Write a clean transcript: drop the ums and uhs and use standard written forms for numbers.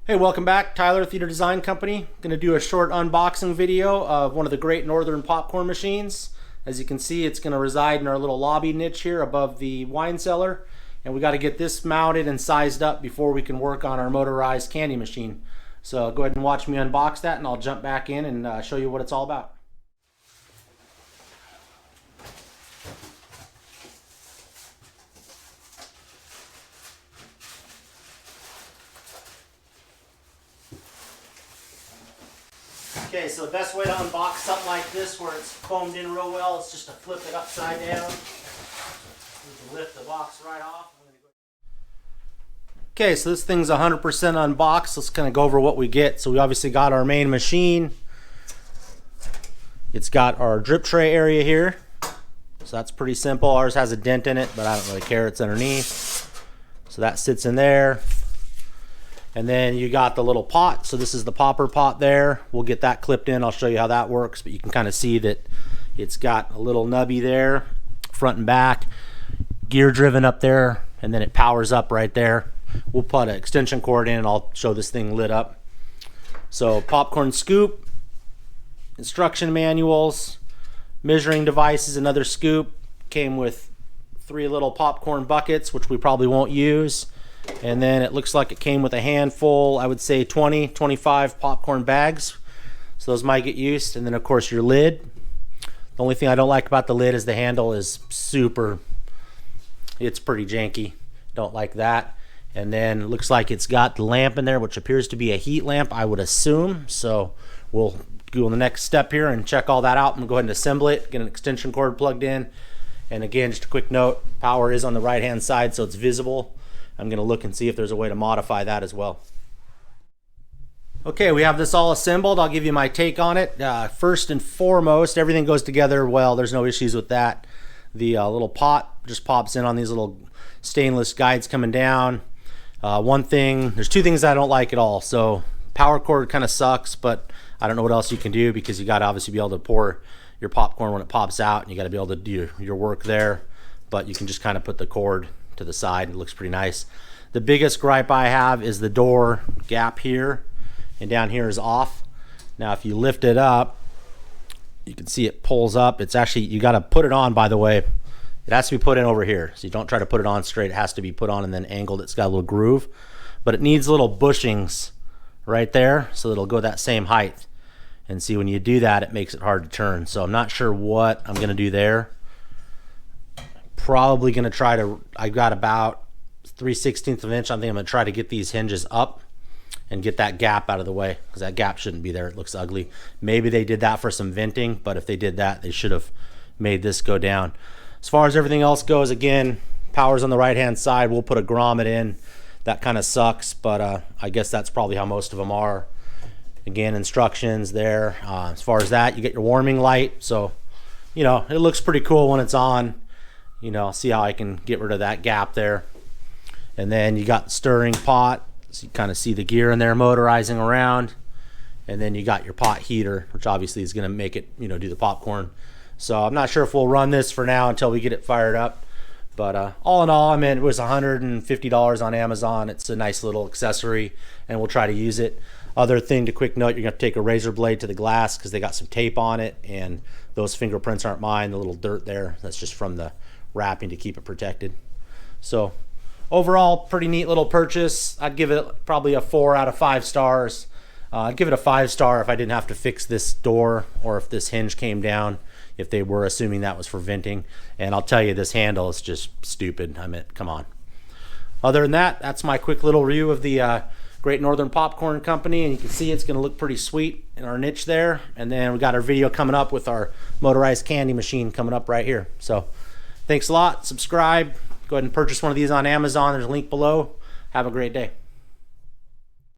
Hey, welcome back. Tyler, Theater Design Company. Going to do a short unboxing video of one of the Great Northern popcorn machines. As you can see, it's going to reside in our little lobby niche here above the wine cellar. And we got to get this mounted and sized up before we can work on our motorized candy machine. So go ahead and watch me unbox that, and I'll jump back in and show you what it's all about. Okay, so the best way to unbox something like this where it's foamed in real well is just to flip it upside down. You can lift the box right off. Okay, so this thing's 100% unboxed. Let's kind of go over what we get. So we obviously got our main machine. It's got our drip tray area here. So that's pretty simple. Ours has a dent in it, but I don't really care. It's underneath. So that sits in there. And then you got the little pot. So this is the popper pot there. We'll get that clipped in. I'll show you how that works. But you can kind of see that it's got a little nubby there, front and back, gear driven up there, and then it powers up right there. We'll put an extension cord in and I'll show this thing lit up. So popcorn scoop, instruction manuals, measuring devices, another scoop. Came with 3 little popcorn buckets, which we probably won't use. And then it looks like it came with a handful, I would say 25 popcorn bags. So those might get used. And then of course your lid. The only thing I don't like about the lid is the handle is it's pretty janky. Don't like that. And then it looks like it's got the lamp in there, which appears to be a heat lamp, I would assume. So we'll go on the next step here and check all that out and go ahead and assemble it, get an extension cord plugged in. And again, just a quick note, power is on the right hand side, so it's visible. I'm going to look and see if there's a way to modify that as well. Okay, we have this all assembled. I'll give you my take on it. First and foremost, everything goes together well. There's no issues with that. The little pot just pops in on these little stainless guides coming down. There's 2 things I don't like at all. So power cord kind of sucks, but I don't know what else you can do because you got to obviously be able to pour your popcorn when it pops out, and you got to be able to do your work there. But you can just kind of put the cord to the side. It looks pretty nice. The biggest gripe I have is the door gap here, and down here is off. Now if you lift it up, you can see it pulls up. It's actually, you got to put it on, by the way. It has to be put in over here, so you don't try to put it on straight. It has to be put on and then angled. It's got a little groove, but it needs little bushings right there so it'll go that same height. And see, when you do that, it makes it hard to turn. So I'm not sure what I'm going to do there. Probably going to try to, I've got about 3/16 of an inch. I think I'm going to try to get these hinges up and get that gap out of the way, because that gap shouldn't be there. It looks ugly. Maybe they did that for some venting, but if they did that, they should have made this go down. As far as everything else goes, again, power's on the right hand side. We'll put a grommet in. That kind of sucks, but I guess that's probably how most of them are. Again, instructions there. As far as that, you get your warming light. So, you know, it looks pretty cool when it's on. You know, see how I can get rid of that gap there. And then you got the stirring pot. So you kind of see the gear in there motorizing around. And then you got your pot heater, which obviously is going to make it, you know, do the popcorn. So I'm not sure if we'll run this for now until we get it fired up. But all in all, I mean, it was $150 on Amazon. It's a nice little accessory, and we'll try to use it. Other thing to quick note, you're going to have to take a razor blade to the glass because they got some tape on it, and those fingerprints aren't mine. The little dirt there, that's just from the wrapping to keep it protected. So overall, pretty neat little purchase. I'd give it probably a 4 out of 5 stars. I'd give it a 5-star if I didn't have to fix this door, or if this hinge came down, if they were assuming that was for venting. And I'll tell you, this handle is just stupid. I mean, come on. Other than that, that's my quick little review of the Great Northern Popcorn Company, and you can see it's going to look pretty sweet in our niche there. And then we got our video coming up with our motorized candy machine coming up right here. So thanks a lot. Subscribe. Go ahead and purchase one of these on Amazon. There's a link below. Have a great day.